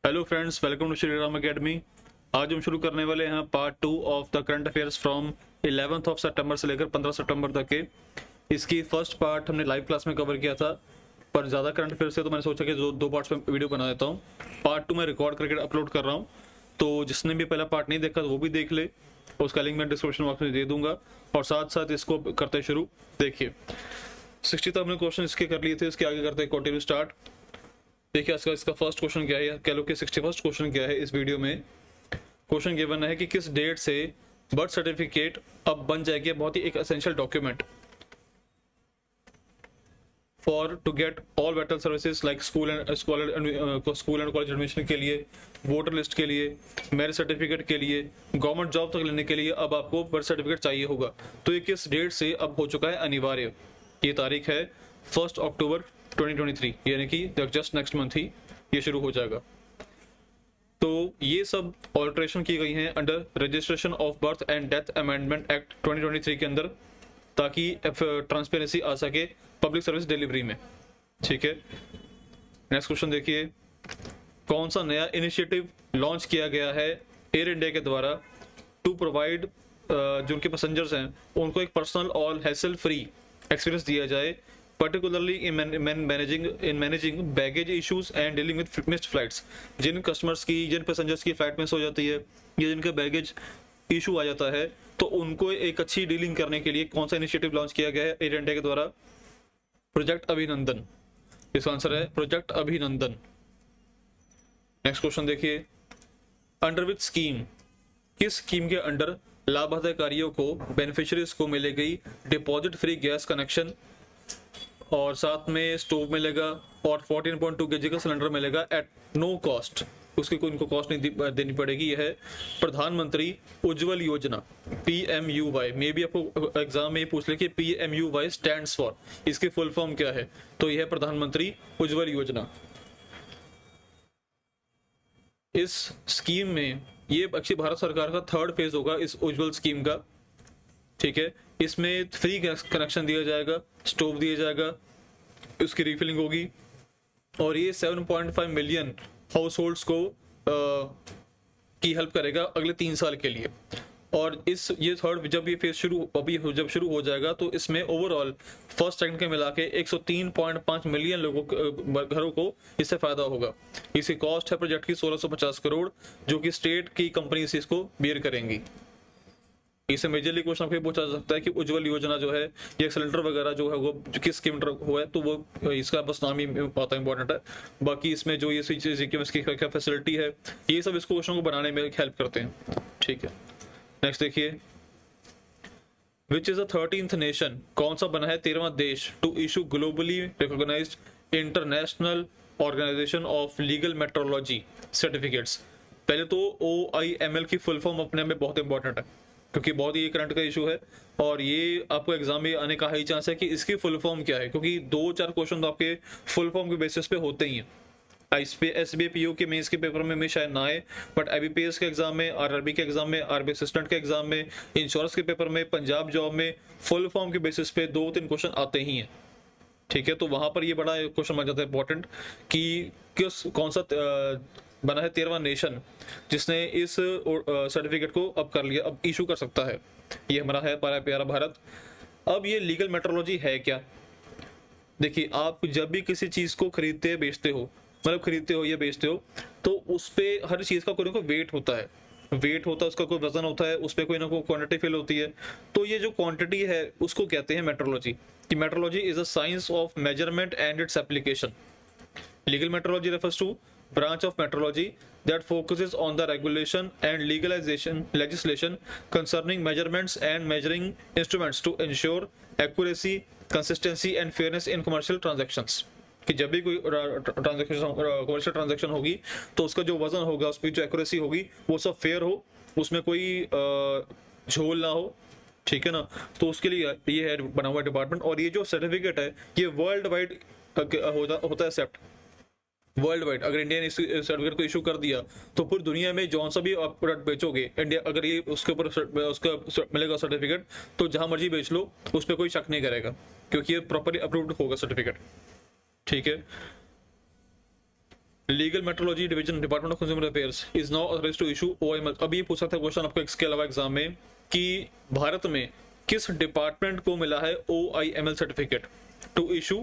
Hello friends, welcome to Shri Ram academy. आज हम शुरू करने वाले हैं part 2 of the current affairs from 11th of September से लेकर 15 सितंबर तक के। इसकी फर्स्ट पार्ट हमने लाइव क्लास में कवर किया था, पर ज़्यादा करंट अफेयर्स से तो मैंने सोचा कि दो पार्ट्स में वीडियो बना देता हूँ। पार्ट 2 में रिकॉर्ड करके अपलोड कर रहा हूँ, तो जिसने भी पहला पार्ट नहीं देखा तो वो भी देख ले। उसका लिंक मैं डिस्क्रिप्शन बॉक्स में दे दूंगा। और साथ साथ इसको करते शुरू। देखिए 60 तक हमने क्वेश्चन इसके कर लिए थे, इसके आगे करते हैं कंटिन्यू स्टार्ट। देखिए इसका फर्स्ट क्वेश्चन क्या है, कह लो कि 61st क्वेश्चन क्या है। इस वीडियो में क्वेश्चन गिवन है कि किस डेट से बर्थ सर्टिफिकेट अब बन जाएगी बहुत ही एक essential document for to get all vital services like school and college admission के लिए, वोटर लिस्ट के लिए, मैरिज सर्टिफिकेट के लिए, गवर्नमेंट जॉब तक लेने के लिए अब आपको बर्थ सर्टिफिकेट चाहिए होगा। तो ये किस डेट से अब हो चुका है अनिवार्य। ये तारीख है 1 अक्टूबर 2023, यानी कि जस्ट नेक्स्ट मंथ ही ये शुरू हो जाएगा। तो ये सब ऑल्ट्रेशन की गई हैं under registration of birth and death amendment act 2023 के अंदर, ताकि ट्रांसपेरेंसी आ सके पब्लिक सर्विस डिलीवरी में। ठीक है, नेक्स्ट क्वेश्चन देखिए, कौन सा नया इनिशिएटिव लॉन्च किया गया है एयर इंडिया के द्वारा टू प्रोवाइड जो उनके पैसेंजर्स हैं उनको एक पर्सनल और हैसल फ्री एक्सपीरियंस दिया जाए, particularly in managing baggage issues and dealing with missed flights। जिन कस्टमर्स की, जिन पैसेंजर्स की फ्लाइट मिस हो जाती है या जिनका बैगेज इशू आ जाता है, तो उनको एक अच्छी डीलिंग करने के लिए कौन सा इनिशिएटिव लॉन्च किया गया है एयर इंडिया के द्वारा? प्रोजेक्ट अभिनंदन। इसका आंसर है प्रोजेक्ट अभिनंदन। नेक्स्ट क्वेश्चन देखिए, अंडर विच स्कीम, किस स्कीम के अंडर लाभाधिकारियों को, बेनिफिशियरीज को मिलेगी डिपॉजिट फ्री गैस कनेक्शन और साथ में स्टोव मिलेगा और 14.2 kg का सिलेंडर मिलेगा एट नो कॉस्ट। उसकी कोई इनको कॉस्ट नहीं देनी पड़ेगी। यह है प्रधानमंत्री उज्ज्वल योजना, PMUY। मे भी आपको एग्जाम में पूछ ले कि PMUY स्टैंड्स फॉर, इसकी फुल फॉर्म क्या है, तो यह है प्रधानमंत्री उज्ज्वल योजना। इस स्कीम में ये एक्चुअली भारत सरकार का थर्ड फेज होगा इस उज्ज्वल स्कीम का। ठीक है, इसमें फ्री गैस कनेक्शन दिया जाएगा, स्टोव दिया जाएगा, उसकी रिफिलिंग होगी और ये 7.5 मिलियन हाउस को की हेल्प करेगा अगले 3 साल के लिए। और ये थर्ड जब ये फेज जब शुरू हो जाएगा तो इसमें ओवरऑल फर्स्ट सेकंड के मिला के 103.5 मिलियन घरों को इससे फायदा होगा। इसकी कॉस्ट है प्रोजेक्ट की 1650 करोड़, जो कि स्टेट की कंपनीज इसको बेयर करेंगी। इससे मेजरली क्वेश्चन आपको पूछा जा सकता है कि उज्ज्वल योजना जो है, ये सिलेंडर वगैरह जो है वो किस स्कीम हुआ है, तो वो इसका बस नाम ही आता इंपॉर्टेंट है। बाकी इसमें जो ये इसकी क्या फैसिलिटी है, ये सब इसको क्वेश्चन को बनाने में हेल्प करते हैं। ठीक है, नेक्स्ट देखिए, which is the 13th nation, कौन सा बना है 13वां देश to issue globally recognised international organisation of legal metrology certificates. पहले तो OIML की फुल फॉर्म अपने में बहुत इंपॉर्टेंट है, क्योंकि बहुत ही करंट का इशू है और ये आपको एग्जाम में आने का हाई चांस है कि इसकी फुल फॉर्म क्या है, क्योंकि 2-4 क्वेश्चन तो आपके फुल फॉर्म के बेसिस पे होते ही हैं। SBI PO के मेंस के पेपर में शायद ना आए, बट IBPS के एग्जाम में, RRB के एग्जाम में, RB असिस्टेंट के एग्जाम में, इंश्योरेंस के पेपर में, पंजाब जॉब में फुल फॉर्म के बेसिस पे 2-3 क्वेश्चन आते ही हैं। ठीक है, तो वहां पर ये बड़ा क्वेश्चन बन जाता है इंपॉर्टेंट कि कौन सा बना है 13वां नेशन जिसने इस सर्टिफिकेट को अब कर लिया, अब इशू कर सकता है। ये हमारा है प्यारा भारत। अब ये लीगल मेट्रोलॉजी है क्या? देखिए, आप जब भी किसी चीज को खरीदते बेचते हो, मतलब खरीदते हो या बेचते हो, तो उस पे हर चीज का कोई ना कोई वेट होता है, उसका कोई वजन होता है, उस पर कोई ना कोई क्वांटिटी फिल होती है। तो ये जो क्वांटिटी है उसको कहते हैं मेट्रोलॉजी। कि metrology is a science of measurement and its application. Legal metrology refers to branch of metrology that focuses on the regulation and legislation concerning measurements and measuring instruments to ensure accuracy, consistency and fairness in commercial transactions। कि जब भी कोई commercial transaction होगी तो उसका जो वजन होगा, उसकी जो एक्यूरेसी होगी, वो सब फेयर हो, उसमें कोई झोल ना हो। ठीक है ना, तो उसके लिए ये है बना हुआ डिपार्टमेंट। और ये जो सर्टिफिकेट है ये वर्ल्ड वाइड होता है एक्सेप्ट, वर्ल्ड वाइड। अगर इंडिया ने इस सर्टिफिकेट को इशू कर दिया तो पूरी दुनिया में जौन सा भी आप प्रोडक्ट बेचोगे, इंडिया अगर ये उसके ऊपर उसका मिलेगा सर्टिफिकेट, तो जहां मर्जी बेच लो, उस पर कोई शक नहीं करेगा, क्योंकि ये प्रॉपरली अप्रूव्ड होगा सर्टिफिकेट। ठीक है, legal metrology division department of consumer affairs is now authorised to issue OIML. अब ये पूछा था क्वेश्चन आपको इसके अलावा एग्जाम में कि भारत में किस डिपार्टमेंट को मिला है OIML certificate to issue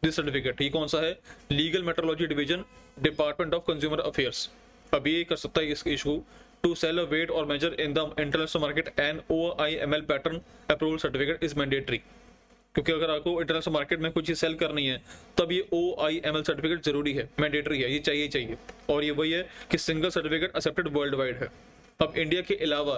this certificate. ये कौन सा है? Legal metrology division department of consumer affairs. अब ये कर सकता है इस issue to sell a weight और measure in the international market and OIML pattern approval certificate is mandatory. क्योंकि अगर आपको इंटरनेशनल मार्केट में कुछ चीज सेल करनी है तब ये ओआईएमएल सर्टिफिकेट जरूरी है, मैंडेटरी है, ये चाहिए। और ये वही है कि single certificate accepted world wide है। अब इंडिया के अलावा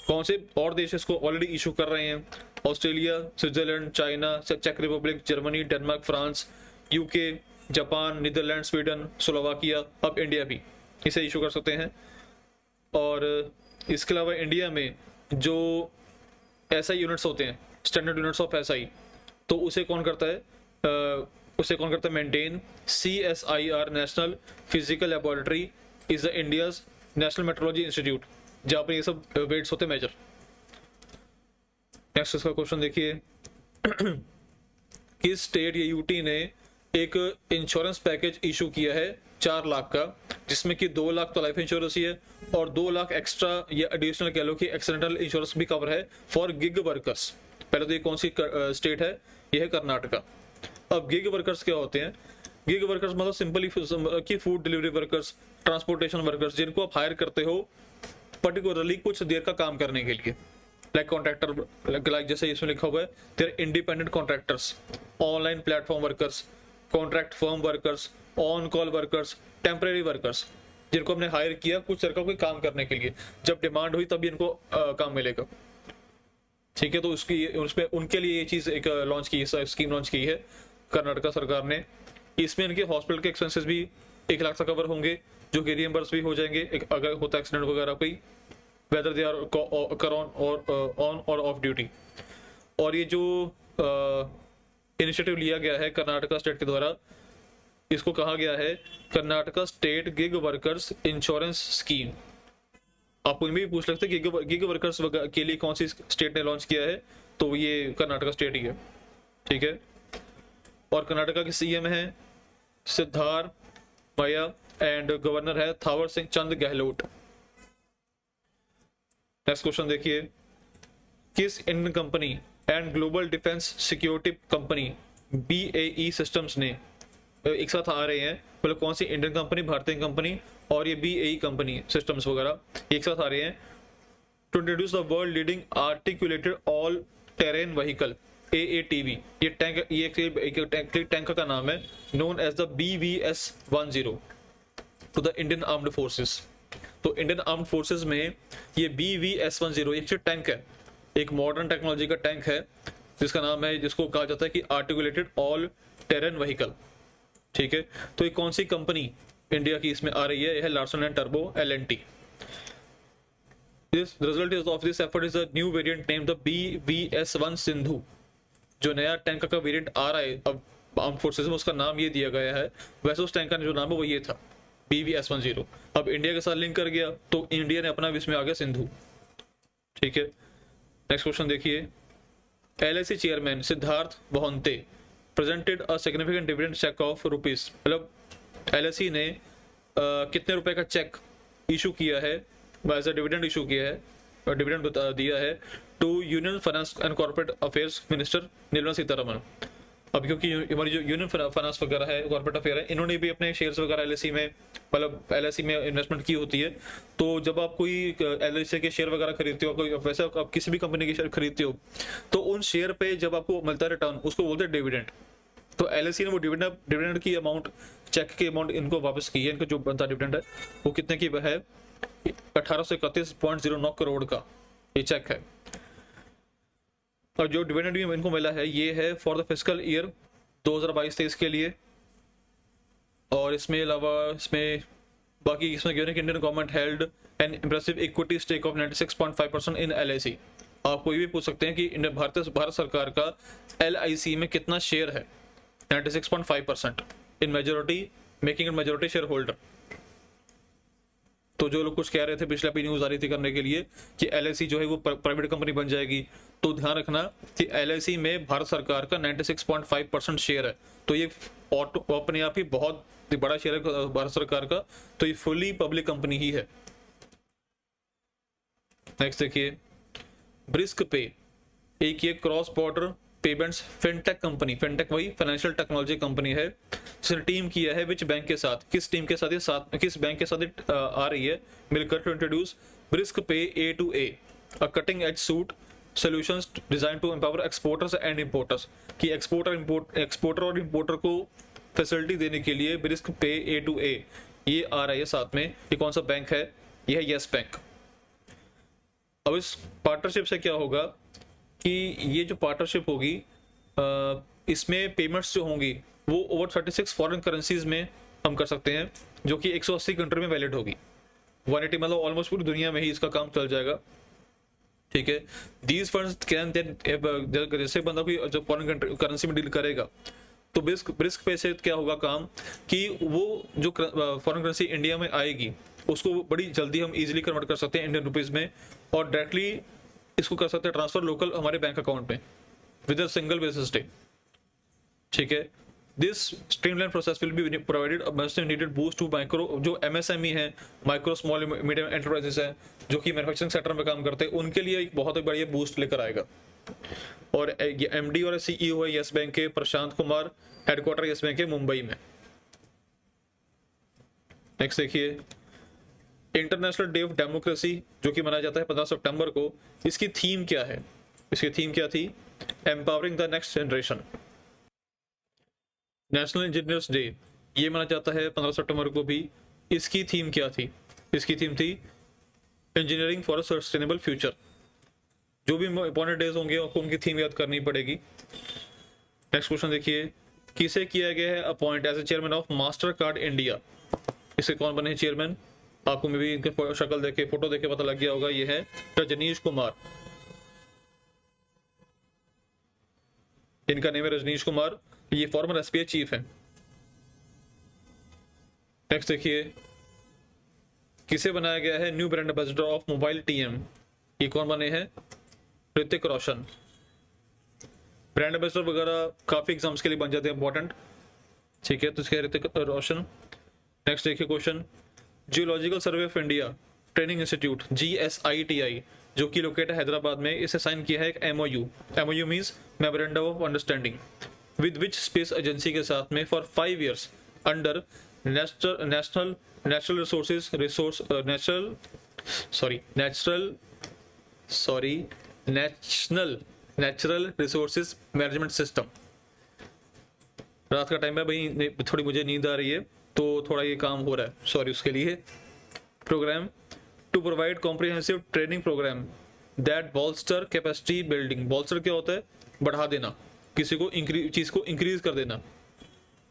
कौन से और देश इसको ऑलरेडी इशू कर रहे हैं? ऑस्ट्रेलिया, स्विट्जरलैंड, चाइना, चेक Republic, Germany, Denmark, France, UK, Japan, Netherland, Sweden, Slovakia. अब इंडिया भी इसे इशू कर सकते हैं। और इसके अलावा इंडिया में जो एसआई यूनिट्स होते हैं, स्टैंडर्ड यूनिट्स ऑफ एसआई, तो उसे कौन करता है maintain? CSIR national physical laboratory is the India's national metrology institute, जहाँ पर ये सब वेट्स होते मेजर। नेक्स्ट इसका क्वेश्चन देखिए किस स्टेट या यूटी ने एक इंश्योरेंस पैकेज इशू किया है 4 लाख का, जिसमें कि 2 लाख तो लाइफ इंश्योरेंस ही है और 2 लाख एक्स्ट्रा या एडिशनल कह लो कि एक्सीडेंटल इंश्योरेंस भी कवर है फॉर गिग वर्कर्स। पहले तो ये कौन सी स्टेट है? यह है कर्नाटका। अब गिग वर्कर्स क्या होते हैं? गिग वर्कर्स मतलब सिंपली कि food delivery workers, transportation workers, जिनको आप हायर करते हो पर्टिकुलरली कुछ देर का काम करने के लिए, लाइक कॉन्ट्रैक्टर, लाइक जैसे इसमें लिखा हुआ है their independent contractors, online platform workers, contract firm workers, on call workers, temporary workers, जिनको हमने हायर किया कुछ देर का कोई काम करने के लिए, जब डिमांड हुई तब इनको काम मिलेगा। ठीक है, तो उसमें उनके लिए ये चीज एक लॉन्च की, स्कीम लॉन्च की है कर्नाटका सरकार ने। इसमें इनके हॉस्पिटल के एक्सपेंसेस भी 1 लाख तक कवर होंगे, जो कि रियम्बर्स भी हो जाएंगे अगर होता एक्सीडेंट वगैरह कोई, वेदर दे आर ऑन और ऑफ ड्यूटी। और ये जो इनिशिएटिव लिया गया है कर्नाटका स्टेट के द्वारा, इसको कहा गया है Karnataka state gig workers insurance scheme. आप उनमें भी पूछ सकते हैं कि गिग वर्कर्स के लिए कौन सी स्टेट ने लॉन्च किया है, तो ये कर्नाटका स्टेट ही है। ठीक है, और कर्नाटका के सीएम है सिद्धारमैया एंड गवर्नर है थावर सिंह चंद गहलोत। नेक्स्ट क्वेश्चन देखिए किस Indian company and global defence security company BAE systems ने एक साथ आ रहे हैं, मतलब कौन सी इंडियन कंपनी, भारतीय कंपनी और ये BAE कंपनी सिस्टम्स वगैरह एक साथ आ रहे हैं to introduce the world leading articulated all terrain vehicle AATV। ये टैंक, ये एक टैंक का नाम है, known as the BVS-10 to the Indian armed forces. तो इंडियन आर्म्ड फोर्सेस में ये BVS-10 एक टैंक है, एक मॉडर्न टेक्नोलॉजी का टैंक है जिसका नाम है, जिसको कहा जाता है कि आर्टिकुलेटेड ऑल टेरेन व्हीकल। ठीक है, तो ये कौन सी कंपनी इंडिया की इसमें आ रही है? यह है Larsen and turbo LNT। This result is of this effort is a new variant named the BVS-1 Sindhu. जो नया टैंक का वेरिएंट आ रहा है अब आर्म्ड फोर्सेस में, उसका नाम ये दिया गया है। वैसे उस टैंक का जो नाम है वो ये था BVS-10। अब इंडिया के साथ लिंक कर गया तो इंडिया ने अपना इसमें आ गया सिंधु। ठीक है, नेक्स्ट क्वेश्चन देखिए LIC chairman Siddharth Mohanty presented a significant dividend cheque of rupees. मतलब LIC ने कितने रुपए का चेक इशू किया है, एज अ डिविडेंड इशू किया है, डिविडेंड दिया है to union finance and corporate affairs minister Nirmala Sitharaman. अब क्योंकि हमारी जो यूनियन फाइनेंस वगैरह है, कॉर्पोरेट अफेयर है, इन्होंने भी अपने शेयर्स वगैरह LIC में, मतलब LIC में इन्वेस्टमेंट की होती है। तो जब आप कोई LIC के शेयर वगैरह खरीदते हो, कोई वैसे आप किसी भी कंपनी के शेयर खरीदते हो, तो उन शेयर पे जब आपको मिलता है रिटर्न, उसको बोलते हैं डिविडेंड। तो LIC ने वो डिविडेंड की अमाउंट, चेक की अमाउंट इनको वापस की है। इनका जो बनता डिविडेंड है वो कितने की है? 1831.09 करोड़ का ये चेक है। और जो डिविडेंड भी इनको मिला है ये है फॉर द फिस्कल ईयर 2022-23 के लिए। और इसमें अलावा इसमें बाकी इसमें Indian government held an impressive equity stake of 96.5% in LIC। आप कोई भी पूछ सकते हैं कि भारत सरकार का LIC में कितना शेयर है? 96.5% in majority, making it majority share holder. तो जो लोग कुछ कह रहे थे, पिछले भी न्यूज आ रही थी करने के लिए कि LIC जो है वो प्राइवेट कंपनी बन जाएगी, तो ध्यान रखना कि LIC में भारत सरकार का 96.5% शेयर है। तो ये अपने आप ही बहुत तो बड़ा शेयर है भारत सरकार का, तो ये फुली पब्लिक कंपनी ही है। नेक्स्ट देखिए, ब्रिस्क पे एक ये cross border payments fintech company, fintech वही फाइनेंशियल टेक्नोलॉजी कंपनी है, जिसने टीम किया है विच बैंक के साथ, किस टीम के साथ ये साथ, किस बैंक के साथ ये आ रही है मिलकर to introduce brisk pay A2A, a cutting edge suite solutions designed to empower exporters and importers, कि एक्सपोर्टर और इंपोर्टर को फैसिलिटी देने के लिए ब्रिस्क पे A2A ये आ रहा है साथ में। ये कौन सा बैंक है? ये है येस बैंक। अब इस पार्टनरशिप से क्या होगा कि ये जो पार्टनरशिप होगी इसमें पेमेंट्स जो होंगी वो ओवर 36 फॉरेन करेंसीज में हम कर सकते हैं, जो कि 180 कंट्री में वैलिड होगी। 180 मतलब ऑलमोस्ट पूरी दुनिया में ही इसका काम चल जाएगा, ठीक है। दीज फंड्स कैन जैसे बंदा कोई जो फॉरेन करेंसी में डील करेगा तो ब्रिस्क पे से क्या होगा काम कि वो जो फॉरेन करेंसी इंडिया में आएगी उसको बड़ी जल्दी हम इजीली कन्वर्ट कर सकते हैं इंडियन रुपीज में, और डायरेक्टली इसको कर सकते हैं ट्रांसफर लोकल हमारे बैंक अकाउंट में with a single business day, ठीक है। This streamline process will be provided a much needed boost to micro, जो MSME है, माइक्रो स्मॉल मीडियम एंटरप्राइजेस है, जो कि मैन्युफैक्चरिंग सेक्टर में काम करते हैं, उनके लिए एक बहुत बढ़िया बूस्ट लेकर आएगा। और ये MD और CEO है यस बैंक के Prashant Kumar, headquarter yes bank के मुंबई में। नेक्स्ट देखिए, इंटरनेशनल डे ऑफ डेमोक्रेसी जो कि मनाया जाता है 15 सितंबर को, इसकी थीम क्या है? इसकी थीम क्या थी? Empowering the next generation. National engineers day ये मनाया जाता है 15 सितंबर को भी, इसकी थीम क्या थी? इसकी थीम थी engineering for a sustainable future. जो भी इंपॉर्टेंट डेज होंगे आपको उनकी थीम याद करनी पड़ेगी। नेक्स्ट क्वेश्चन देखिए, किसे किया गया है appoint as a chairman of Mastercard India? इसके कौन बने हैं चेयरमैन? आपको में भी इनके शक्ल देखे, फोटो देखे पता लग गया होगा, ये है रजनीश कुमार। इनका नेम है रजनीश कुमार, ये फॉर्मर SBI चीफ है। नेक्स्ट देखिए, किसे बनाया गया है new brand ambassador of mobile TM? ये कौन बने हैं? ऋतिक रोशन। ब्रांड एम्बेसडर वगैरह काफी एग्जाम्स के लिए बन जाते हैं इंपॉर्टेंट, ठीक है, तो इसके ऋतिक रोशन। नेक्स्ट देखिए question, geological survey of India training institute GSITI जो कि लोकेट है हैदराबाद में, इसे साइन किया है एक MOU means memorandum of understanding with which space agency के साथ में for 5 years under national resources management system. रात का टाइम है भाई, थोड़ी मुझे नींद आ रही है तो थोड़ा ये काम हो रहा है, सॉरी उसके लिए। Programme to provide comprehensive training programme that bolster capacity building. Bolster क्या होता है? बढ़ा देना, किसी को चीज को इंक्रीज कर देना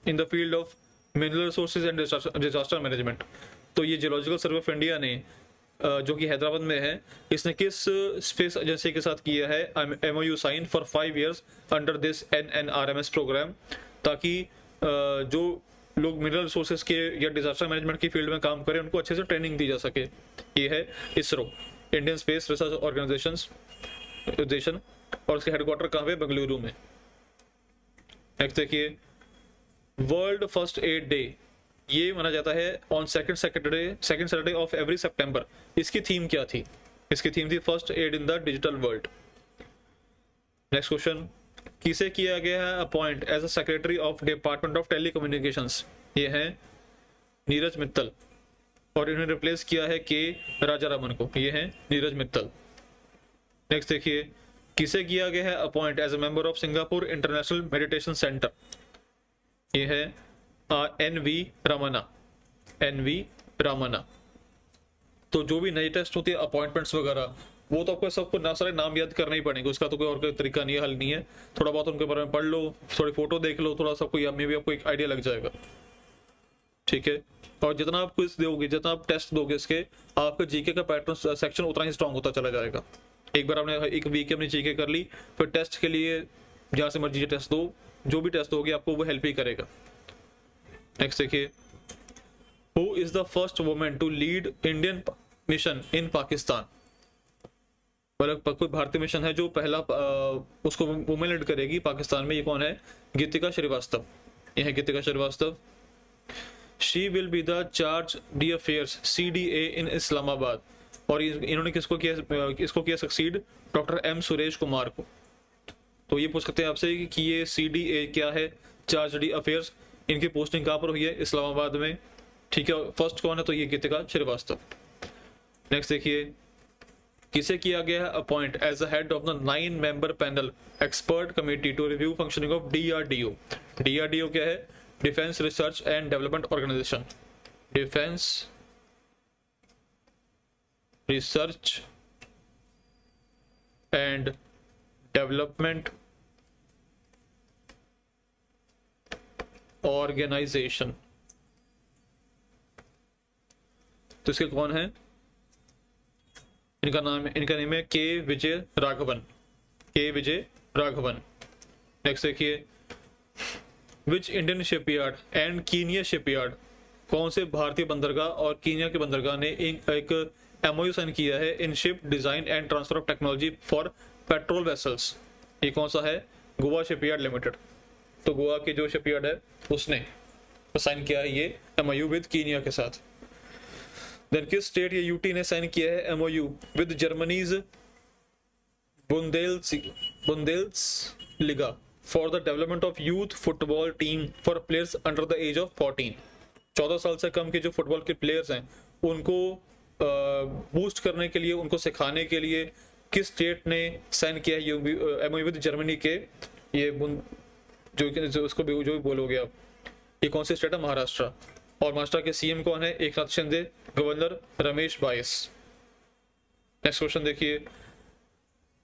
in the field of mineral resources and disaster management. तो ये जियोलॉजिकल सर्वे ऑफ इंडिया ने जो कि हैदराबाद में है, इसने किस स्पेस एजेंसी के साथ किया है MOU sign for 5 years under this NNRMS programme, ताकि जो लोग मिनरल रिसोर्सेज के या डिजास्टर मैनेजमेंट की फील्ड में काम करें उनको अच्छे से ट्रेनिंग दी जा सके। ये है ISRO, Indian space research organisation, और उसके हेडक्वार्टर कहाँ पे? बेंगलुरु में। नेक्स्ट देखिए, वर्ल्ड फर्स्ट एड डे ये माना जाता है on second Saturday of every September. इसकी थीम क्या थी? इसकी थीम थी first aid in the digital world. Next question, किसे किया गया है appoint as a secretary of department of telecommunications? ये है नीरज मित्तल, और इन्होंने रिप्लेस किया है के राजारामन को, ये है नीरज मित्तल। नेक्स्ट देखिए, किसे किया गया है appoint as a member of Singapore international meditation centre? ये है NV रामना। तो जो भी नई टेस्ट होती है अपॉइंटमेंट्स वगैरह, वो तो आपको सबको ना सारे नाम याद करना ही पड़ेंगे, उसका तो कोई और कोई तरीका नहीं है, हल नहीं है। थोड़ा बहुत उनके बारे में पढ़ लो, थोड़ी फोटो देख लो, थोड़ा सा कोई में भी आपको एक आइडिया लग जाएगा, ठीक है। और जितना आप क्विज दोगे, जितना आप टेस्ट दोगे इसके, आपका जीके का पैटर्न सेक्शन उतना ही स्ट्रांग होता चला जाएगा। एक बार आपने एक वीक अपनी जीके कर ली, फिर टेस्ट के लिए जहां से मर्जी टेस्ट दो, जो भी टेस्ट दोगे आपको वो हेल्प ही करेगा। नेक्स्ट देखिए, who is the first women to lead Indian mission in Pakistan? मतलब कोई भारतीय मिशन है जो पहला उसको वुमेन लीड करेगी पाकिस्तान में, ये कौन है? गीतिका श्रीवास्तव। ये है Geetika Shrivastava. She will be the charge d'affaires CDA in Islamabad. और इन्होंने किसको किया, इसको किया succeed, doctor M Suresh Kumar को। तो ये पूछ सकते हैं आपसे कि ये CDA क्या है, चार्ज डी अफेयर्स, इनकी पोस्टिंग कहाँ पर हुई है, इस्लामाबाद में। ठीक है, फर्स्ट कौन है, तो ये गीतिका श्रीवास्तव। नेक्स्ट देखिए, किसे किया गया है appoint as a head of the 9-member panel expert committee to review functioning of DRDO। DRDO क्या है, defence research and development organisation. Defence research and development organisation. तो इसके कौन है, इनका नेम है के विजय राघवन। के विजय राघवन। नेक्स्ट देखिए, which Indian shipyard and Kenya shipyard, कौन से भारतीय बंदरगाह और कीनिया के बंदरगाह ने एक MOU साइन किया है in ship design and transfer of technology for patrol vessels. ये कौन सा है, गोवा शिपयार्ड लिमिटेड। तो गोवा के जो शिपयार्ड है उसने साइन किया है ये MOU विद कीनिया के साथ। देन किस स्टेट या यूटी ने साइन किया है MOU with Germany's Bundesliga for the development of youth football team for players under the age of 14। 14 साल से कम के जो फुटबॉल के प्लेयर्स हैं उनको बूस्ट करने के लिए, उनको सिखाने के लिए किस स्टेट ने साइन किया है MOU विद जर्मनी के, ये जो उसको जो भी बोलोगे आप, ये कौन से स्टेट है, महाराष्ट्र। और महाराष्ट्र के CM कौन है, Eknath Shinde, governor Ramesh Bais. Next question देखिए,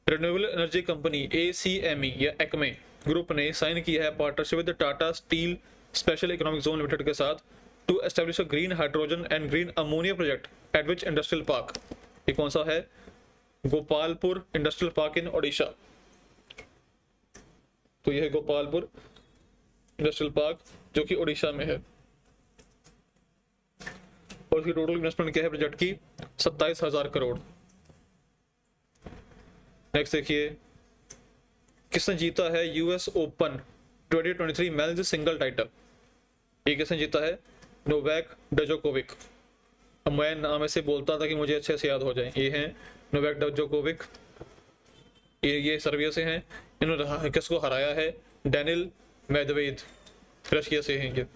रिन्यूएबल एनर्जी कंपनी ACME या एक्मे ग्रुप ने साइन किया है partnership with Tata steel special economic zone limited के साथ to establish a green hydrogen and green ammonia project at which industrial park. ये कौन सा है, Gopalpur industrial park in Odisha. तो यह है गोपालपुर इंडस्ट्रियल पार्क जो कि ओडिशा में है। और इसकी टोटल इन्वेस्टमेंट क्या है प्रोजेक्ट की, 27,000 करोड़। नेक्स्ट देखिए, किसने जीता है US open 2023 men's single title. ये किसने जीता है, नोवाक जोकोविक। अब मैं नाम ऐसे बोलता था कि मुझे अच्छे से याद हो जाए, ये हैं नोवाक जोकोविक, ये सर्बिया से हैं। इन्होंने किसको हराया है, डेनिल मेदवेद, रशिया से हैं ये।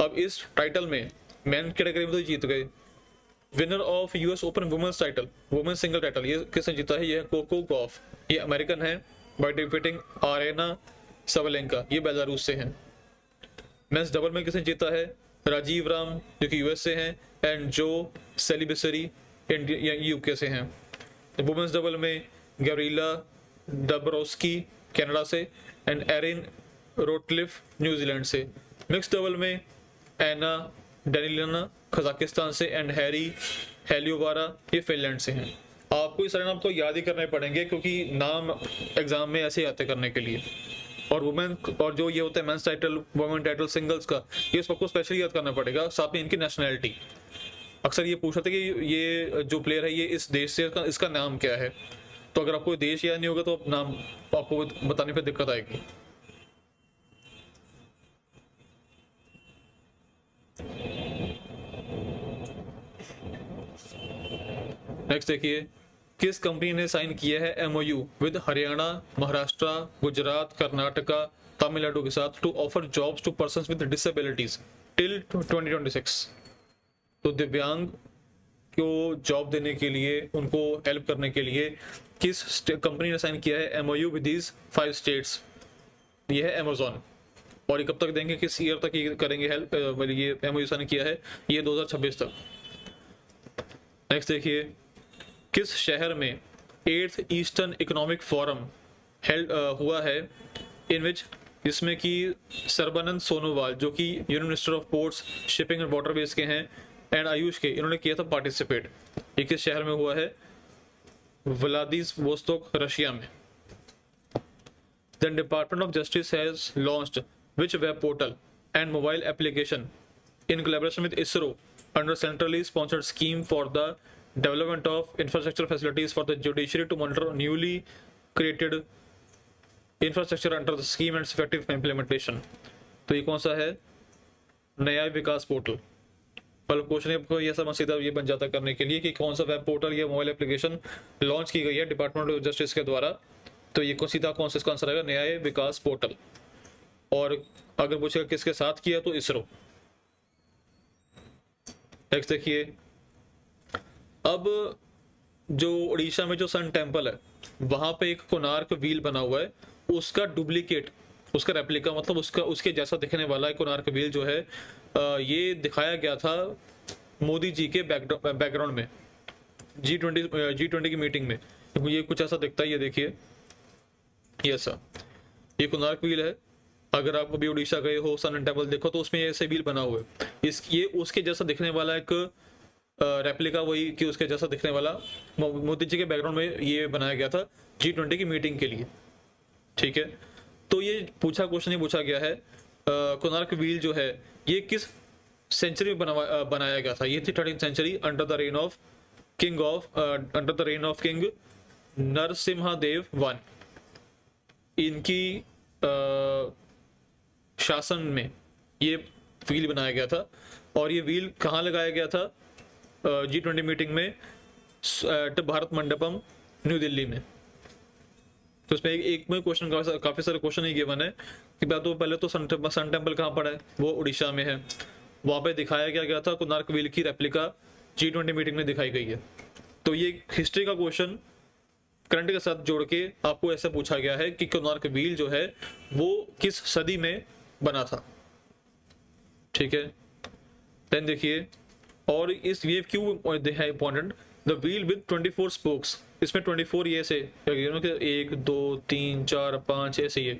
अब इस टाइटल में मेन कैटेगरी में तो जीत गए। Winner of US open women's title, women's single title, ये किसने जीता है, ये है कोको गॉफ, ये अमेरिकन है, बाय डिफीटिंग आरेना सबलेंका, ये बेलारूस से हैं। मेंस डबल में किसने जीता है, राजीव राम जो कि US से हैं, एंड जो सेलिबेसरी इंडिया UK से हैं। वुमेन्स डबल में गैब्रिएला डब्रोस्की कनाडा से एंड एरिन रोटलिफ न्यूजीलैंड से। मिक्स डबल में एना डेनिलिना कजाकिस्तान से एंड हैरी हेलियोवारा ये फिनलैंड से हैं। आपको इस सारे नाम को याद ही करने पड़ेंगे क्योंकि नाम एग्जाम में ऐसे आते करने के लिए। और वुमेन और जो ये होता है men's title, women title singles का, ये सबको स्पेशली याद करना पड़ेगा। साथ में इनकी नेशनैलिटी, अक्सर ये पूछ रहे थे कि ये जो प्लेयर है ये इस देश से, इसका नाम क्या है। तो अगर आपको देश याद नहीं होगा तो नाम आपको बताने पर दिक्कत आएगी। नेक्स्ट देखिए, किस कंपनी ने साइन किया है MOU विद हरियाणा, महाराष्ट्र, गुजरात, कर्नाटका, तमिलनाडु के साथ to offer jobs to persons with disabilities till 2026। तो दिव्यांग को जॉब देने के लिए, उनको हेल्प करने के लिए किस कंपनी ने साइन किया है MOU विद दीज 5 स्टेट्स। ये है अमेजॉन। और ये कब तक देंगे, किस ईयर तक ये करेंगे हेल्प, ये MOU साइन किया है ये 2026 तक। नेक्स्ट देखिए, किस शहर में 8th eastern economic forum held हुआ है इन विच, जिसमें कि सर्बानंद सोनोवाल जो कि union minister of ports, shipping and waterways के हैं, एंड आयुष के, इन्होंने किया था पार्टिसिपेट। ये किस शहर में हुआ है, व्लादिवोस्तोक रशिया में। Then department of justice has launched which web portal and mobile application in collaboration with ISRO under centrally sponsored scheme for the development of infrastructure facilities for the judiciary to monitor newly created infrastructure under the scheme and its effective implementation। तो ये कौन सा है, न्याय विकास portal. मतलब question आपको ये समझ सीधा ये बन जाता करने के लिए कि कौन सा वेब पोर्टल या मोबाइल एप्लीकेशन लॉन्च की गई है डिपार्टमेंट ऑफ जस्टिस के द्वारा, तो ये सीधा कौन सा इसका आंसर आएगा, न्याय विकास पोर्टल। और अगर पूछेगा किसके साथ किया तो इसरो। नेक्स्ट देखिए, अब जो उड़ीसा में जो सन टेम्पल है वहां पे एक कोणार्क व्हील बना हुआ है, उसका डुप्लीकेट, उसका रेप्लिका, मतलब उसके जैसा दिखने वाला एक कोणार्क व्हील जो है ये दिखाया गया था मोदी जी के बैकग्राउंड में G20 की मीटिंग में। ये कुछ ऐसा दिखता है, ये देखिए, ये ऐसा, ये कोणार्क व्हील है। अगर आप अभी उड़ीसा गए हो, सन टेम्पल देखो तो उसमें ऐसे व्हील बना हुआ है। ये उसके जैसा दिखने वाला एक रेप्लिका, वही कि उसके जैसा दिखने वाला मोदी जी के बैकग्राउंड में ये बनाया गया था G20 की मीटिंग के लिए। ठीक है, तो ये क्वेश्चन ये पूछा गया है कोणार्क व्हील जो है ये किस सेंचुरी में बनाया गया था। ये थी 13th century under the reign of king Narasimhadeva one. इनकी शासन में ये व्हील बनाया गया था। और ये व्हील कहाँ लगाया गया था, G20 मीटिंग में भारत मंडपम न्यू दिल्ली में। तो इसमें एक में क्वेश्चन काफी सारे क्वेश्चन ही गिवन है कि तो पहले तो सन टेम्पल कहाँ पड़ा है, वो उड़ीसा में है। वहां पे दिखाया गया था कोणार्क व्हील की रेप्लिका G20 मीटिंग में दिखाई गई है। तो ये हिस्ट्री का क्वेश्चन करंट के साथ जोड़ के आपको ऐसा पूछा गया है कि कोणार्क व्हील जो है वो किस सदी में बना था। ठीक है, देन देखिए, और इस ये क्यों है important, the wheel with 24 spokes. इसमें 24 ये से 1 2 3 4 5 ऐसे ये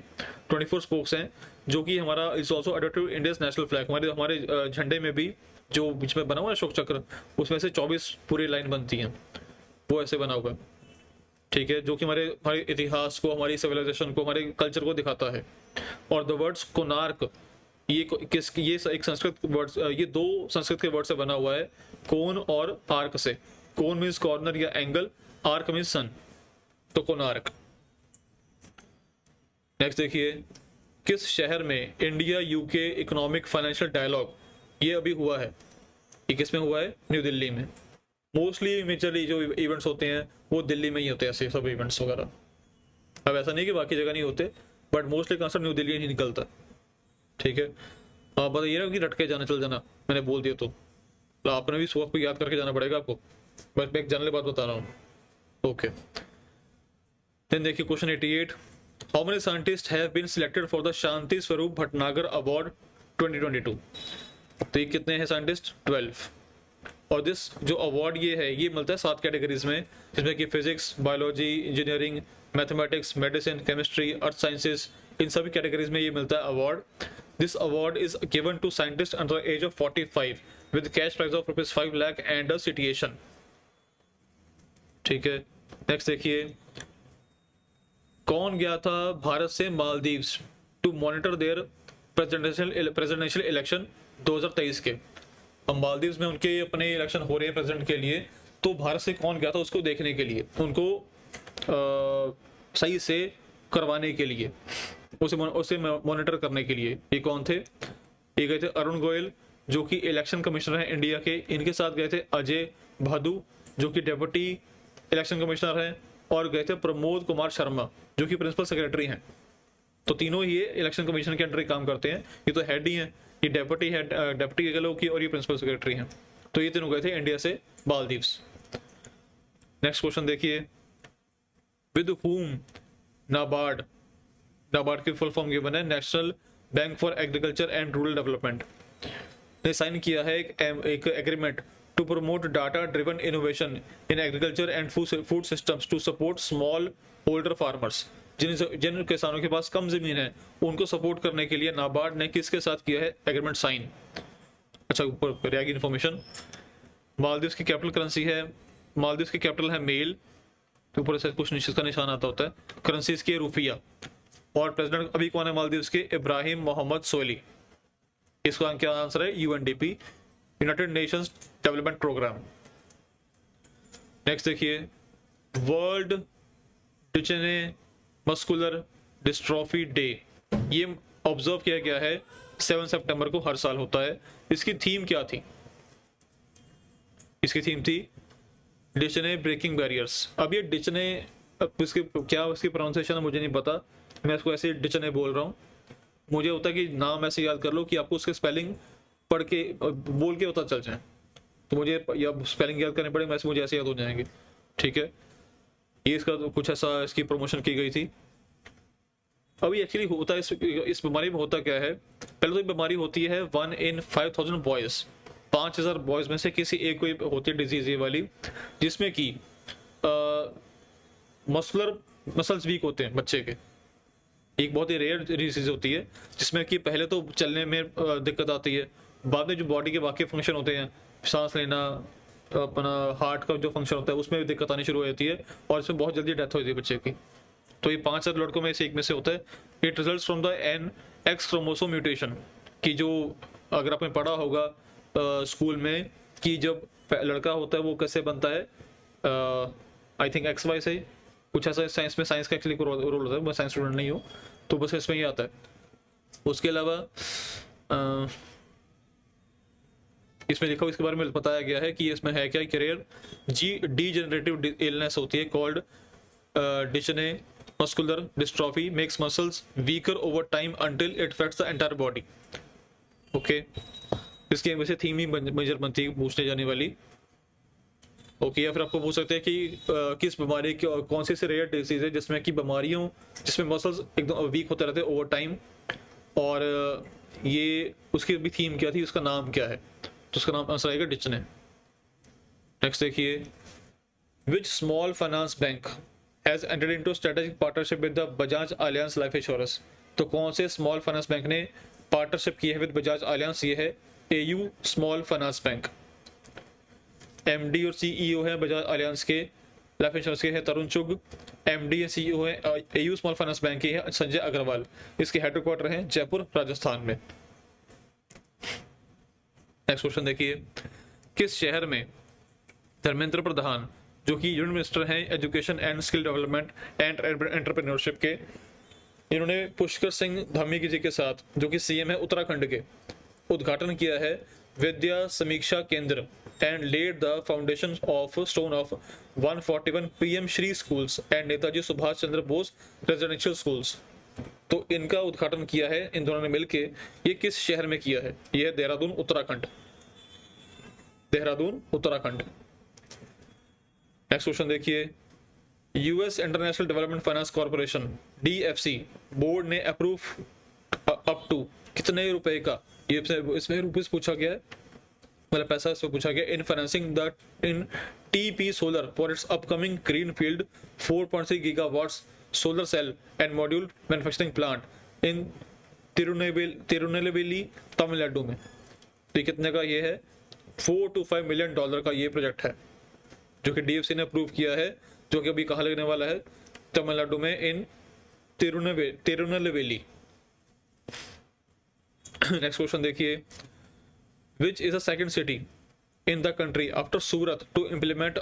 24 स्पोक्स हैं, जो कि हमारा is also adopted Indians national flag. हमारे झंडे में भी जो बीच में बना हुआ है अशोक चक्र, उसमें से 24 पूरी लाइन बनती हैं, वो ऐसे बना हुआ है। ठीक है, जो कि हमारे इतिहास को, हमारी सिविलाइजेशन को, हमारे कल्चर को दिखाता है। और द वर्ड्स कोणार्क, ये एक संस्कृत वर्ड, ये दो संस्कृत के वर्ड से बना हुआ है, कोन और आर्क से। कोन मीन्स कॉर्नर या एंगल, आर्क मीन्स सन, तो कोणार्क। नेक्स्ट देखिए, किस शहर में India UK economic financial dialogue ये अभी हुआ है, ये किस में हुआ है, न्यू दिल्ली में। मोस्टली मेजरली जो इवेंट्स होते हैं वो दिल्ली में ही होते हैं, ऐसे सब इवेंट्स वगैरह। अब ऐसा नहीं कि बाकी जगह नहीं होते, but mostly concern New Delhi ही निकलता है। ठीक है, आप बताइए ना कि रट के जाना, चल जाना, मैंने बोल दिया तो आपने भी सुबह को याद करके जाना पड़ेगा आपको, बस मैं एक जानने बात बता रहा हूँ। ओके, देन देखिए question 88, how many scientist have been selected for the Shanti Swarup Bhatnagar award 2022। तो ये कितने हैं साइंटिस्ट, 12। और दिस जो अवार्ड ये मिलता है 7 कैटेगरीज में, जिसमें कि physics, biology, engineering, mathematics, medicine, chemistry, earth sciences, इन सभी कैटेगरीज में ये मिलता है award. This award is given to scientist under age of 45 with cash prize of ₹5 lakh and a citation. ठीक है, नेक्स्ट देखिए, कौन गया था भारत से Maldives to monitor their presidential election 2023 के। अब मालदीव्स में उनके अपने इलेक्शन हो रहे हैं प्रेसिडेंट के लिए, तो भारत से कौन गया था उसको देखने के लिए, उनको सही से करवाने के लिए, उसे मॉनिटर करने के लिए। ये कौन थे, ये गए थे अरुण गोयल जो कि इलेक्शन कमिश्नर हैं इंडिया के, इनके साथ गए थे अजय भादु जो कि डेप्यूटी इलेक्शन कमिश्नर हैं, और गए थे प्रमोद कुमार शर्मा जो कि प्रिंसिपल सेक्रेटरी हैं। तो तीनों ही इलेक्शन कमीशन के अंडर काम करते हैं। ये तो हेड ही है, ये डेप्यूटी हेड, डेप्यूटी के लोग की, और ये प्रिंसिपल सेक्रेटरी हैं। तो ये तीनों गए थे इंडिया से मालदीव्स। नेक्स्ट क्वेश्चन देखिए, विद हुम नाबार्ड की फुल फॉर्म गिवन है, national bank for agriculture and rural development ने साइन किया है एक agreement to promote data driven innovation in agriculture and food systems to support small holder farmers. जिन किसानों के पास कम जमीन है उनको सपोर्ट करने के लिए नाबार्ड ने किसके साथ किया है एग्रीमेंट साइन। अच्छा, ऊपर रहेगी इन्फॉर्मेशन। मालदीव्स की कैपिटल करेंसी है, मालदीव्स की कैपिटल है मेल, तो ऊपर से कुछ निश्चित का निशान आता होता है। करेंसी इसकी है रुपया, और प्रेसिडेंट अभी कौन है मालदीव्स के, इब्राहिम मोहम्मद सोली। इसका क्या आंसर है, UNDP, united nations development programme. Next देखिए, world Duchenne muscular dystrophy day ये ऑब्जर्व किया गया है 7 सितंबर को हर साल होता है। इसकी थीम क्या थी? इसकी थीम थी डिचने ब्रेकिंग बैरियर्स। अब ये डिचने, अब इसकी क्या उसकी प्रोनाउंसिएशन है मुझे नहीं पता, मैं इसको ऐसे डिचने बोल रहा हूँ। मुझे होता है कि नाम ऐसे याद कर लो कि आपको उसके स्पेलिंग पढ़ के बोल के पता चल जाए, तो मुझे या स्पेलिंग याद करने पड़े, वैसे मुझे ऐसे याद हो जाएंगे, ठीक है। ये इसका तो कुछ ऐसा इसकी प्रमोशन की गई थी। अभी एक्चुअली होता है इस बीमारी में होता क्या है, पहले तो ये बीमारी होती है 1 in 5000 बॉयज, 5000 बॉयज में से किसी एक को होती है डिजीज ये वाली, जिसमें कि मसल्स वीक होते हैं बच्चे के। एक बहुत ही रेयर डिजीज होती है जिसमें कि पहले तो चलने में दिक्कत आती है, बाद में जो बॉडी के बाकी फंक्शन होते हैं, सांस लेना, अपना हार्ट का जो फंक्शन होता है, उसमें भी दिक्कत आनी शुरू हो जाती है और इसमें बहुत जल्दी डेथ हो जाती है बच्चे की। तो ये 5 लड़कों में से एक में से होता है। It results from the an X chromosome mutation, की जो अगर आपने पढ़ा होगा स्कूल में कि जब लड़का होता है वो कैसे बनता है, आई थिंक XY से कुछ ऐसा। साइंस में, साइंस का एक्चुअली रोल होता है, मैं साइंस स्टूडेंट नहीं हूँ तो बस इसमें ही आता है। उसके अलावा इसमें लिखा हुआ इसके बारे में बताया गया है कि इसमें है क्या, करियर डीजेनरेटिव इलनेस होती है called Duchenne muscular dystrophy, makes muscles weaker over time until it affects the entire body. Okay, इसकी वैसे थीम ही मेजर बनती है पूछने जाने वाली। ओके, या फिर आपको पूछ सकते हैं कि किस बीमारी की कौन सी से रेयर डिजीज है जिसमें कि बीमारियों जिसमें मसल्स एकदम वीक होते रहते हैं ओवर टाइम, और ये उसकी भी थीम क्या थी, उसका नाम क्या है, तो उसका नाम आंसर आएगा डिचने। नेक्स्ट देखिए, which small finance bank has entered into strategic partnership with the Bajaj alliance life insurance. तो कौन से स्मॉल फाइनेंस बैंक ने पार्टनरशिप की है विद बजाज अलियांस? ये है AU small finance bank. MD और CEO है बजाज अलियांस के लाइफ इंश्योरेंस के है तरुण चुग। MD और CEO है AU स्मॉल फाइनेंस बैंक के है संजय अग्रवाल। इसके हेडक्वार्टर हैं जयपुर राजस्थान में। नेक्स्ट क्वेश्चन देखिए, किस शहर में धर्मेंद्र प्रधान जो कि यूनियन मिनिस्टर हैं education and skill development and entrepreneurship के, इन्होंने पुष्कर सिंह धामी जी के साथ जो कि CM है उत्तराखंड के, उद्घाटन किया है Vidya Samiksha Kendra and laid the foundation of stone of 141 PM Shri schools and Netaji Subhash Chandra Bose residential schools. तो इनका उद्घाटन किया है इन दोनों ने मिलके। ये किस शहर में किया है? ये है देहरादून उत्तराखंड, देहरादून उत्तराखंड। नेक्स्ट क्वेश्चन देखिए, US international development finance corporation DFC board ने अप्रूव अप टू कितने रुपए का, ये इसमें रुपीस पूछा गया है, मतलब पैसा इसमें पूछा गया, इन financing the in TP solar for its upcoming green field 4.3 gigawatts solar cell and module manufacturing plant in Tirunelveli Tamil Nadu में। तो कितने का ये है? $4 to $5 मिलियन का ये प्रोजेक्ट है जो कि DFC ने अप्रूव किया है, जो कि अभी कहाँ लगने वाला है? तमिलनाडु में, इन तिरुनेलवेली। नेक्स्ट क्वेश्चन देखिए, which is the second city in the country after Surat to implement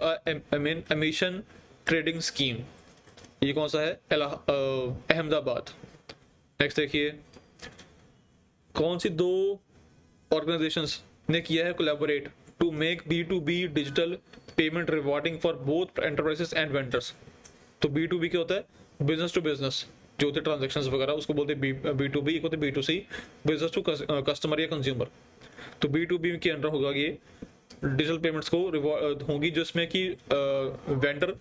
emission trading scheme? ये कौन सा है? अहमदाबाद। नेक्स्ट देखिए, कौन सी दो ऑर्गेनाइजेशंस ने किया है collaborate to make B2B digital payment rewarding for both enterprises and vendors? तो B2B क्या होता है? बिजनेस टू बिजनेस जो होते ट्रांजेक्शंस वगैरह, उसको बोलते हैं B2B, एक होते B2C, बिजनेस टू कस्टमर या कंज्यूमर। तो B2B के अंडर होगा ये डिजिटल पेमेंट्स को होंगी जिसमें कि वेंडर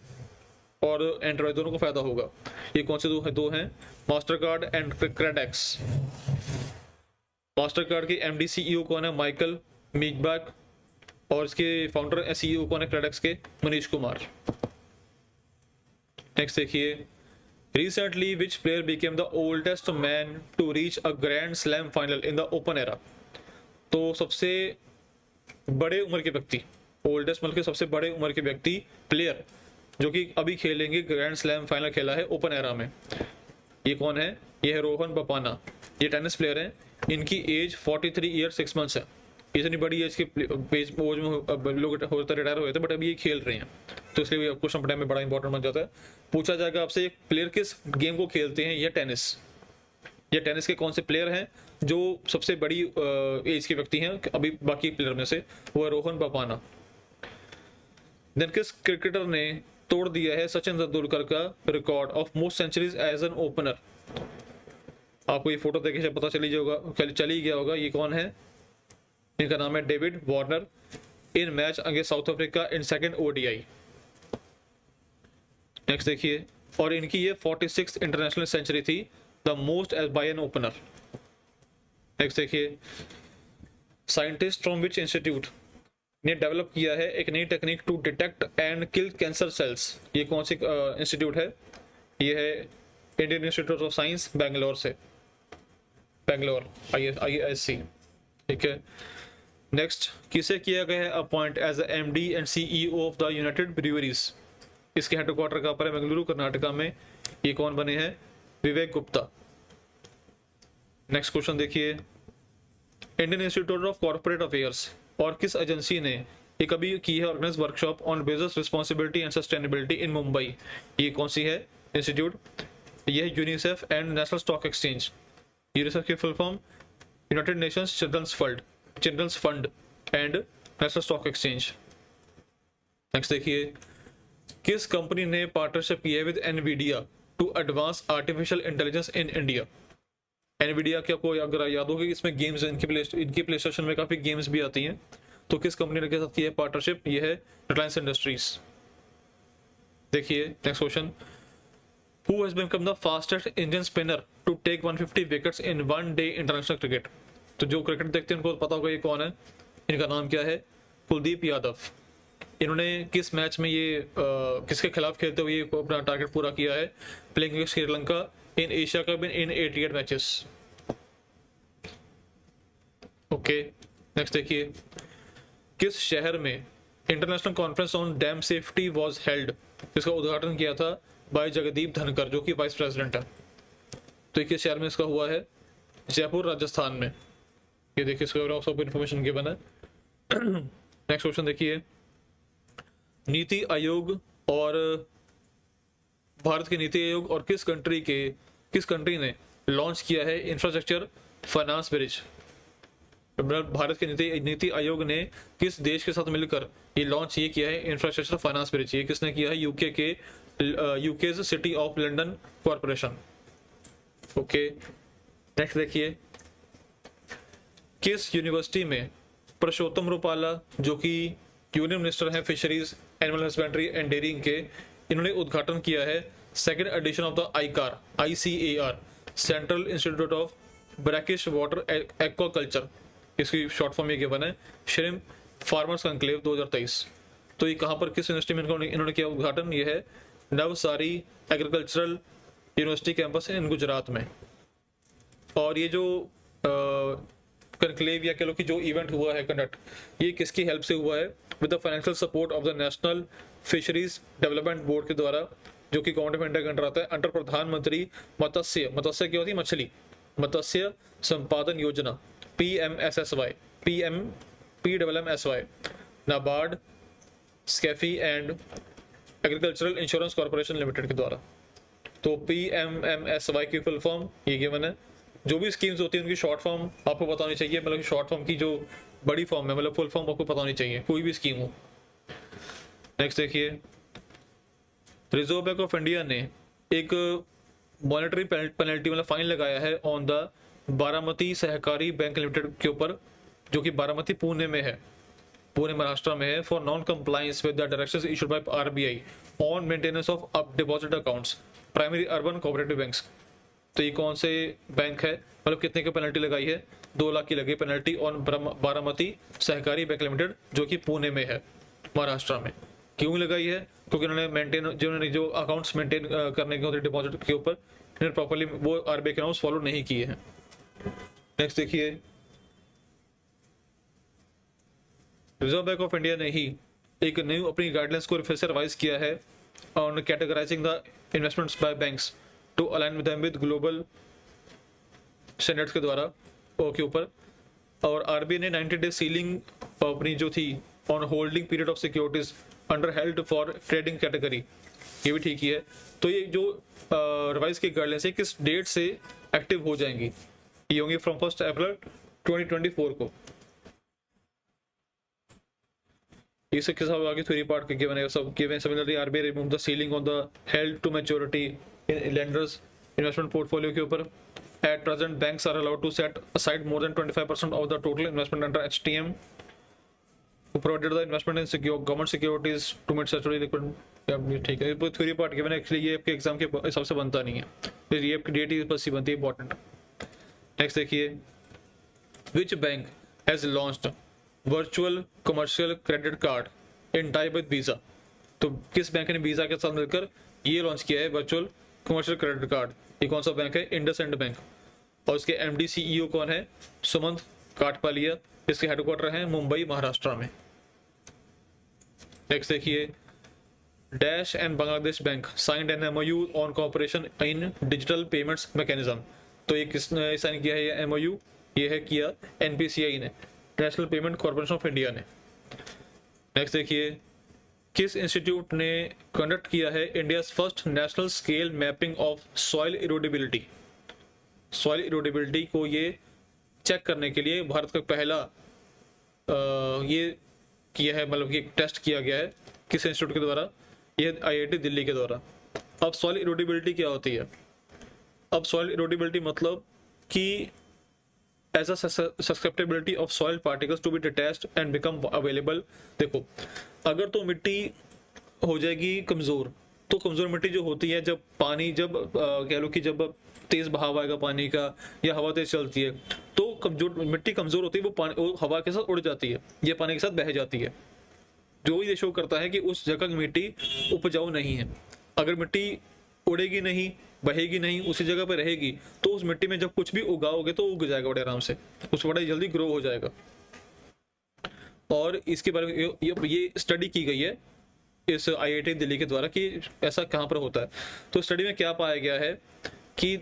और एंटरप्राइज दोनों को फायदा होगा। ये कौन से दो हैं? Mastercard and KredX. Mastercard के MD CEO कौन है? माइकल मीकबैक, और इसके फाउंडर CEO कौन है क्रेडेक्स के? मनीष कुमार। नेक्स्ट देखिए, recently which player became the oldest man to reach a grand slam final in the open era? तो सबसे बड़े उम्र के व्यक्ति, ओल्डेस्ट मतलब सबसे बड़े उम्र के व्यक्ति प्लेयर जो कि अभी खेलेंगे ग्रैंड स्लैम फाइनल खेला है ओपन एरा में, ये कौन है? ये है रोहन बोपन्ना। ये टेनिस प्लेयर हैं, इनकी एज 43 ईयर 6 मंथ्स है। इतनी बड़ी एज के लोग होते रिटायर हुए थे, बट अभी ये खेल रहे हैं, तो इसलिए क्वेश्चन टाइम में बड़ा इंपॉर्टेंट बन जाता है। पूछा जाएगा आपसे, प्लेयर किस गेम को खेलते हैं? ये टेनिस। ये टेनिस के कौन से प्लेयर हैं जो सबसे बड़ी एज के व्यक्ति हैं अभी बाकी प्लेयर में से, वो है रोहन बोपन्ना। देन किस क्रिकेटर ने तोड़ दिया है सचिन तेंदुलकर का record of most centuries as an opener? आपको ये फोटो देखे से पता चली गया होगा ये कौन है। इनका नाम है David Warner in match against South Africa in second ODI. Next देखिए, और इनकी ये 46 इंटरनेशनल सेंचुरी थी, the most as by an opener. Next देखिए, साइंटिस्ट फ्रॉम विच इंस्टीट्यूट ने डेवलप किया है एक नई technique to detect and kill cancer cells? ये कौन सी इंस्टीट्यूट है? ये है Indian institute of science Bangalore से, बेंगलोर IISc। ठीक है। नेक्स्ट, किसे किया गया है appoint as MD and CEO of the united breweries? इसके हेडक्वार्टर कहाँ पर है? बेंगलुरु कर्नाटका में। ये कौन बने हैं? विवेक गुप्ता। नेक्स्ट क्वेश्चन देखिए, Indian institute of corporate affairs और किस एजेंसी ने ये कभी की है organise workshop on business responsibility and sustainability in Mumbai? ये कौन सी है इंस्टीट्यूट? ये है UNICEF and national stock exchange. UNICEF की full form United Nations children's fund and national stock exchange. Next देखिए, किस कंपनी ने पार्टनरशिप की है with Nvidia to advance artificial intelligence in India? Nvidia क्या आपको अगर याद होगी, इसमें गेम्स इनकी प्ले स्टेशन में काफी गेम्स भी आती हैं। तो किस कंपनी के साथ की है पार्टनरशिप? ये है रिलायंस इंडस्ट्रीज। देखिए next question, who has become the fastest Indian spinner to take 150 wickets in one day international cricket? तो जो क्रिकेट देखते हैं उनको पता होगा ये कौन है। इनका नाम क्या है? कुलदीप यादव। इन्होंने किस मैच में ये किसके खिलाफ खेलते हुए ये अपना टारगेट पूरा किया है? Playing Sri Lanka in Asia cup in 88 matches. Okay. Next देखिए, किस शहर में international conference on dam safety was held? इसका उद्घाटन किया था बाय जगदीप धनकर जो कि वाइस प्रेसिडेंट है। तो ये किस शहर में इसका हुआ है? जयपुर राजस्थान में। ये देखिए इसका सब इन्फॉर्मेशन गिवन है। नेक्स्ट क्वेश्चन देखिए, नीति आयोग और भारत के नीति आयोग और किस कंट्री ने लॉन्च किया है इंफ्रास्ट्रक्चर फाइनेंस ब्रिज? भारत के नीति आयोग ने किस देश के साथ मिलकर ये किया है इंफ्रास्ट्रक्चर फाइनेंस ब्रिज? ये किसने किया है? UK city of London corporation. Okay. Next देखिए, किस यूनिवर्सिटी में पुरुषोत्तम रूपाला जो कि यूनियन मिनिस्टर हैं fisheries animal husbandry and dairying के, इन्होंने उद्घाटन किया है second edition of the ICAR central institute of brackish water aquaculture. इसकी शॉर्ट फॉर्म ये गिवन है श्रिम्प फार्मर्स कॉन्क्लेव 2023। तो ये कहाँ पर किस यूनिवर्सिटी में इन्होंने किया उद्घाटन? ये है नवसारी एग्रीकल्चरल यूनिवर्सिटी कैंपस इन गुजरात में। और ये जो कॉन्क्लेव या कह लो कि जो इवेंट हुआ है कंडक्ट, ये किसकी हेल्प से हुआ है? With the financial support of the national fisheries development board के द्वारा, जो कि गवर्नमेंट ऑफ इंडिया के अंडर आता है, अंडर प्रधानमंत्री मत्स्य क्या होती है? मछली मत्स्य संपादन योजना PMSY, नाबार्ड, स्कैफी and agricultural insurance corporation limited के द्वारा। तो PMMSY की फुल फॉर्म ये गिवन है। जो भी स्कीम्स होती है उनकी शॉर्ट फॉर्म आपको पता होनी चाहिए, मतलब शॉर्ट फॉर्म की जो बड़ी फॉर्म है, मतलब फुल फॉर्म आपको पता होनी चाहिए कोई भी स्कीम हो। नेक्स्ट देखिए, रिजर्व बैंक ऑफ इंडिया ने एक मॉनेटरी पेनल्टी मतलब फाइन लगाया है ऑन द बारामती सहकारी बैंक लिमिटेड के ऊपर, जो कि बारामती पुणे में है, पुणे महाराष्ट्र में है, for non compliance with the directions issued by RBI on maintenance of deposit accounts primary urban cooperative banks. तो ये कौन से बैंक है, मतलब कितने की पेनल्टी लगाई है? 2 लाख की लगी पेनल्टी ऑन बारामती सहकारी बैंक लिमिटेड जो कि पुणे में है महाराष्ट्र में। क्यों लगाई है? क्योंकि उन्होंने जो अकाउंट्स मेंटेन करने के होते डिपॉजिट के ऊपर इन्होंने प्रॉपर्ली वो RBI के नॉर्म्स फॉलो नहीं किए हैं। नेक्स्ट देखिए, रिजर्व बैंक ऑफ इंडिया ने ही एक न्यू अपनी गाइडलाइंस को फिर से रिवाइज किया है on categorising the investments by banks to align with them with global standards के द्वारा के ऊपर। और RBI ने 90 डे सीलिंग अपनी जो थी on holding period of securities under held for trading category, ये भी ठीक ही है। तो ये जो रिवाइज की गाइडलाइंस है किस डेट से एक्टिव हो जाएंगी? ये होंगी फ्रॉम 1 अप्रैल 2024 को। इस के साथ आगे थ्योरी पार्ट के गिवन है सब given. Similarly RBI remove the ceiling on the held to maturity lenders investment portfolio के ऊपर। At present banks are allowed to set aside more than 25% of the total investment under HTM provided the investment in government securities to meet statutory requirement. ठीक है, theory part given है, actually ये आपके exam के हिसाब से बनता नहीं है, ये आपकी डेट ही बस ही बनती है इंपॉर्टेंट। नेक्स्ट देखिए, which bank has launched virtual commercial credit card in type with visa. तो किस बैंक ने वीजा के साथ मिलकर ये लॉन्च किया है वर्चुअल कमर्शियल क्रेडिट कार्ड? ये कौन सा बैंक है? इंडसइंड बैंक। और इसके एमडी सीईओ कौन है? सुमंत काटपालिया। इसके हेडक्वार्टर हैं मुंबई महाराष्ट्र में। नेक्स्ट देखिए, dash and Bangladesh bank signed an MOU on cooperation in digital payments mechanism. तो ये किसने साइन किया है? ये एमओयू ये है किया एनपीसीआई ने, national payment corporation of India ने। नेक्स्ट देखिए, किस इंस्टीट्यूट ने कंडक्ट किया है India's first national scale mapping of soil erodibility. Soil erodibility को ये चेक करने के लिए भारत का पहला ये किया है, मतलब कि टेस्ट किया गया है किस इंस्टीट्यूट के द्वारा? ये आईआईटी दिल्ली के द्वारा। अब सॉइल इरोडेबिलिटी क्या होती है? अब सॉइल इरोडेबिलिटी मतलब कि as a susceptibility of soil particles to be detached and become available. देखो, अगर तो मिट्टी हो जाएगी कमजोर, तो कमजोर मिट्टी जो होती है, जब पानी कह लो कि जब तेज बहाव आएगा पानी का या हवा तेज चलती है, तो कमजोर मिट्टी कमजोर होती है, वो हवा के साथ उड़ जाती है या पानी के साथ बह जाती है, जो ये शो करता है कि उस जगह की मिट्टी उपजाऊ नहीं है। अगर मिट्टी उड़ेगी नहीं, बहेगी नहीं, उसी जगह पर रहेगी, तो उस मिट्टी में जब कुछ भी उगाओगे तो उग जाएगा बड़े आराम से, उस बड़ा जल्दी ग्रो हो जाएगा। और इसके बारे में ये स्टडी की गई है इस आईआईटी दिल्ली के द्वारा कि ऐसा कहाँ पर होता है। तो स्टडी में क्या पाया गया है कि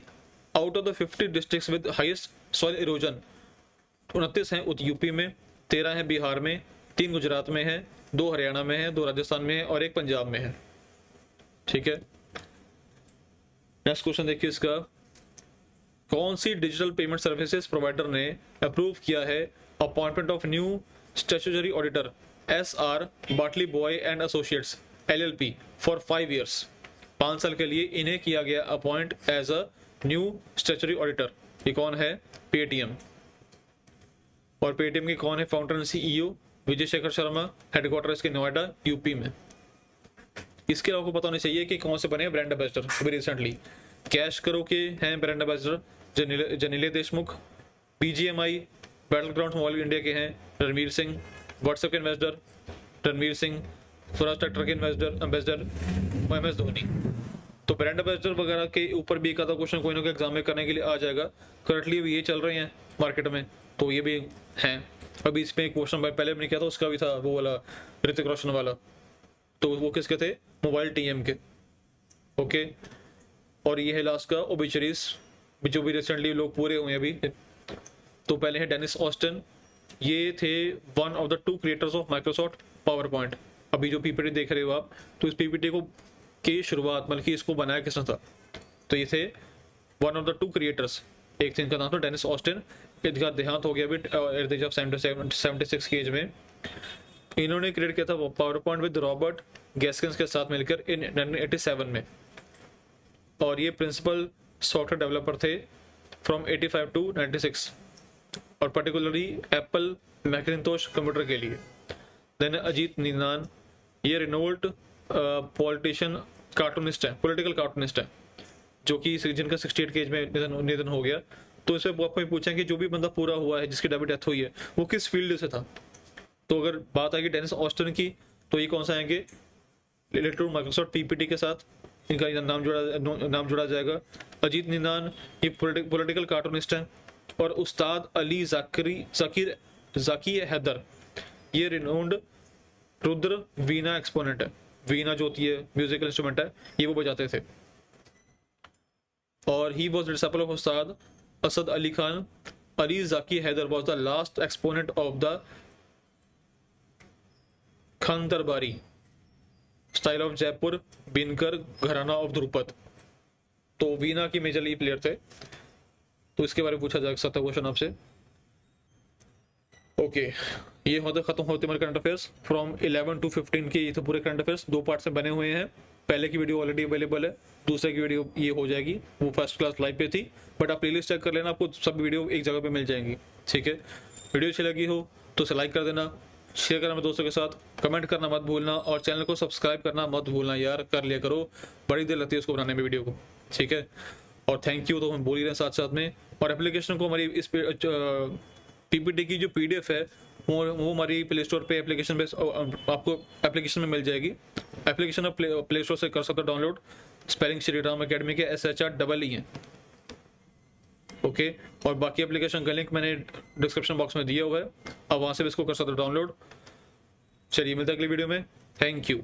out of the 50 districts with highest soil erosion, 29 हैं यूपी में, 13 हैं बिहार में, 3 गुजरात में है, 2 हरियाणा में है, 2 राजस्थान में है और 1 पंजाब में है। ठीक है, नेक्स्ट क्वेश्चन देखिए इसका, कौन सी डिजिटल पेमेंट सर्विसेज प्रोवाइडर ने अप्रूव किया है appointment of new statutory auditor SR Batliboi and associates LLP for 5 years। 5 साल के लिए इन्हें किया गया appoint as a new statutory auditor. ये कौन है? पेटीएम। और पेटीएम के कौन है founder and CEO? Vijay Shekhar Sharma. Headquarter इसके नोएडा यूपी में। इसके अलावा पता होना चाहिए कि कौन से बने ब्रांड एम्बेसडर अभी रिसेंटली। कैश करो के हैं brand ambassador Genelia Deshmukh. BGMI battle ground mobile India के हैं रणवीर सिंह। व्हाट्सएप के एम्बेसडर रणवीर सिंह। स्वराज ट्रैक्टर के एम्बेसडर MS धोनी। तो ब्रांड एम्बेसडर वगैरह के ऊपर भी एक आधा क्वेश्चन कोई ना कोई एग्जाम में करने के लिए आ जाएगा। करंटली अभी ये चल रहे हैं मार्केट में, तो ये भी हैं। अभी इसमें एक क्वेश्चन पहले मैंने किया था, उसका भी था वो वाला ऋतिक रोशन वाला, तो वो किसके थे? मोबाइल TM के। ओके, और ये है लास्ट का ओबिचरीज जो भी रिसेंटली लोग पूरे हुए हैं अभी। तो पहले है डेनिस ऑस्टिन, ये थे one of the 2 creators of Microsoft power point. अभी जो PPT देख रहे हो आप, तो इस PPT को की शुरुआत मतलब कि इसको बनाया किसने था? तो ये थे वन ऑफ द 2 क्रिएटर्स। एक थे, इनका नाम था डेनिस ऑस्टिन, इनका देहांत हो गया अभी एट द एज ऑफ 76 की एज में। इन्होंने क्रिएट किया था पावर पॉइंट विद रॉबर्ट गैस्किन्स के साथ मिलकर इन 1987 में। और ये प्रिंसिपल सॉफ्टवेयर डेवलपर थे फ्रॉम 85 टू 96, और पर्टिकुलरली एप्पल मैकिंटोश कंप्यूटर के लिए। देन अजीत निनान, ये रिनोल्ड पॉलिटिशियन कार्टूनिस्ट है, पॉलिटिकल कार्टूनिस्ट है, जो कि जिनका 68 की एज में निधन हो गया। तो इससे आपको पूछा कि जो भी बंदा पूरा हुआ है जिसकी डेथ डेथ हुई है, वो किस फील्ड से था? तो अगर बात आएगी डेनिस ऑस्टिन की, तो ये कौन सा आएंगे? रिलेटेड टू माइक्रोसॉफ्ट PPT के साथ इनका नाम जुड़ा जाएगा। अजीत निनान ये पॉलिटिकल कार्टूनिस्ट हैं। और उस्ताद अली जाकी हैदर, ये रिनोन्ड रुद्र वीणा एक्सपोनेंट है। वीणा जो होती है म्यूजिकल इंस्ट्रूमेंट है, ये वो बजाते थे। और he was disciple of Ustad Asad Ali Khan. Ali Zaki Haider was the last exponent of the Khandarbani style of Jaipur Binkar घराना ऑफ ध्रुपद। तो वीणा की मेजरली प्लेयर थे। तो इसके बारे में पूछा जा सकता है क्वेश्चन आपसे। ओके, ये होते खत्म होते हमारे करंट अफेयर्स फ्रॉम 11 to 15 के। ये तो पूरे करंट अफेयर्स 2 पार्ट से बने हुए हैं। पहले की वीडियो ऑलरेडी अवेलेबल है, दूसरे की वीडियो ये हो जाएगी, वो फर्स्ट क्लास लाइव पे थी, बट आप प्लेलिस्ट चेक कर लेना, आपको सब वीडियो एक जगह पे मिल जाएंगी। ठीक है, वीडियो अच्छी लगी हो तो उसे लाइक कर देना, शेयर करना अपने दोस्तों के साथ, कमेंट करना मत भूलना, और चैनल को सब्सक्राइब करना मत भूलना यार, कर लिया करो, बड़ी देर लगती है उसको बनाने में वीडियो को। ठीक है, और थैंक यू तो हम बोल ही रहे हैं साथ साथ में। और एप्लीकेशन को हमारी इस पीपीटी की जो पीडीएफ है वो हमारी प्ले स्टोर पे एप्लीकेशन पे आपको एप्लीकेशन में मिल जाएगी। एप्लीकेशन आप प्ले स्टोर से कर सकते हो download, spelling Shri Ram academy के SHREE है। ओके, और बाकी एप्लीकेशन का लिंक मैंने डिस्क्रिप्शन बॉक्स में दिया हुआ है, आप वहां से भी इसको कर सकते हो डाउनलोड। चलिए मिलते हैं अगली वीडियो में, थैंक यू।